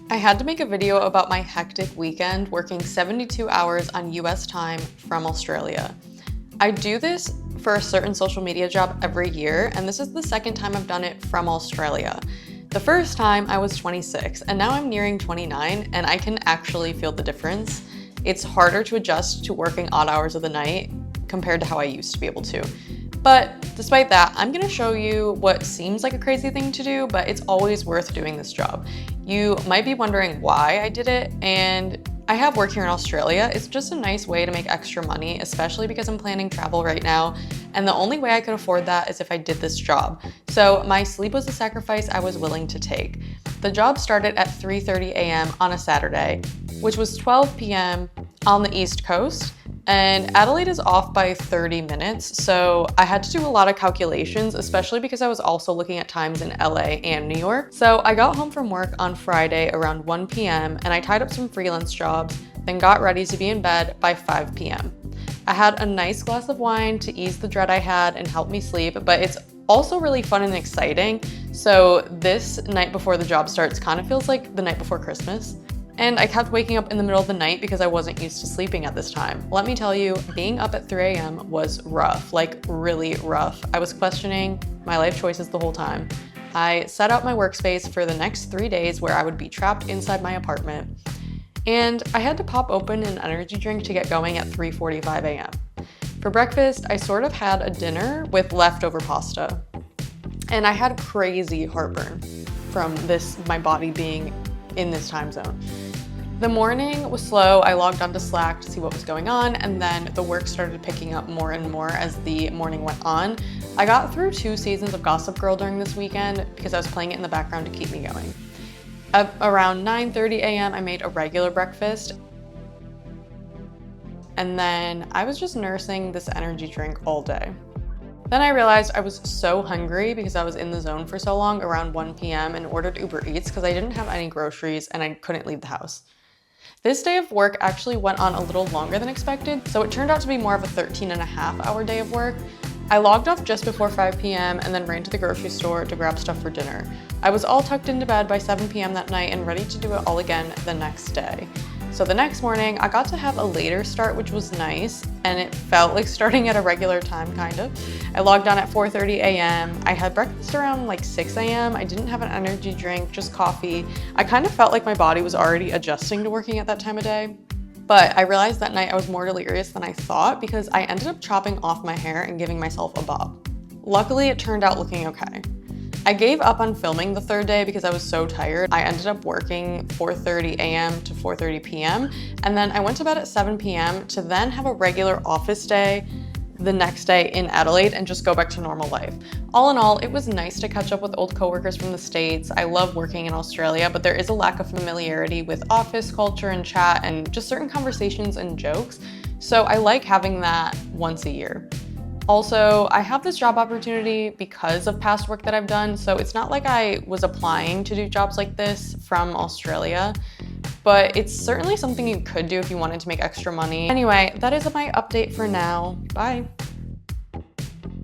I had to make a video about my hectic weekend working 72 hours on US time from Australia. I do this for a certain social media job every year, and this is the second time I've done it from Australia. The first time I was 26, and now I'm nearing 29, and I can actually feel the difference. It's harder to adjust to working odd hours of the night compared to how I used to be able to. But despite that, I'm gonna show you what seems like a crazy thing to do, but it's always worth doing this job. You might be wondering why I did it, and I have work here in Australia. It's just a nice way to make extra money, especially because I'm planning travel right now, and the only way I could afford that is if I did this job. So my sleep was a sacrifice I was willing to take. The job started at 3:30 a.m. on a Saturday, which was 12 p.m. on the East Coast. And Adelaide is off by 30 minutes, so I had to do a lot of calculations, especially because I was also looking at times in LA and New York. So I got home from work on Friday around 1 p.m. and I tied up some freelance jobs, then got ready to be in bed by 5 p.m. I had a nice glass of wine to ease the dread I had and help me sleep, but it's also really fun and exciting. So this night before the job starts kind of feels like the night before Christmas. And I kept waking up in the middle of the night because I wasn't used to sleeping at this time. Let me tell you, being up at 3 a.m. was rough, like really rough. I was questioning my life choices the whole time. I set out my workspace for the next 3 days where I would be trapped inside my apartment. And I had to pop open an energy drink to get going at 3:45 a.m. For breakfast, I sort of had a dinner with leftover pasta. And I had crazy heartburn from my body being in this time zone. The morning was slow. I logged onto Slack to see what was going on, and then the work started picking up more and more as the morning went on. I got through 2 seasons of Gossip Girl during this weekend because I was playing it in the background to keep me going. Around 9:30 a.m. I made a regular breakfast, and then I was just nursing this energy drink all day. Then I realized I was so hungry because I was in the zone for so long around 1 p.m. and ordered Uber Eats because I didn't have any groceries and I couldn't leave the house. This day of work actually went on a little longer than expected, so it turned out to be more of a 13.5-hour day of work. I logged off just before 5 p.m. and then ran to the grocery store to grab stuff for dinner. I was all tucked into bed by 7 p.m. that night and ready to do it all again the next day. So the next morning, I got to have a later start, which was nice, and it felt like starting at a regular time, kind of. I logged on at 4:30 a.m. I had breakfast around like 6 a.m. I didn't have an energy drink, just coffee. I kind of felt like my body was already adjusting to working at that time of day. But I realized that night I was more delirious than I thought because I ended up chopping off my hair and giving myself a bob. Luckily, it turned out looking okay. I gave up on filming the third day because I was so tired. I ended up working 4:30 a.m. to 4:30 p.m. and then I went to bed at 7 p.m. to then have a regular office day the next day in Adelaide and just go back to normal life. All in all, it was nice to catch up with old coworkers from the States. I love working in Australia, but there is a lack of familiarity with office culture and chat and just certain conversations and jokes. So I like having that once a year. Also, I have this job opportunity because of past work that I've done, so it's not like I was applying to do jobs like this from Australia, but it's certainly something you could do if you wanted to make extra money. Anyway, that is my update for now. Bye.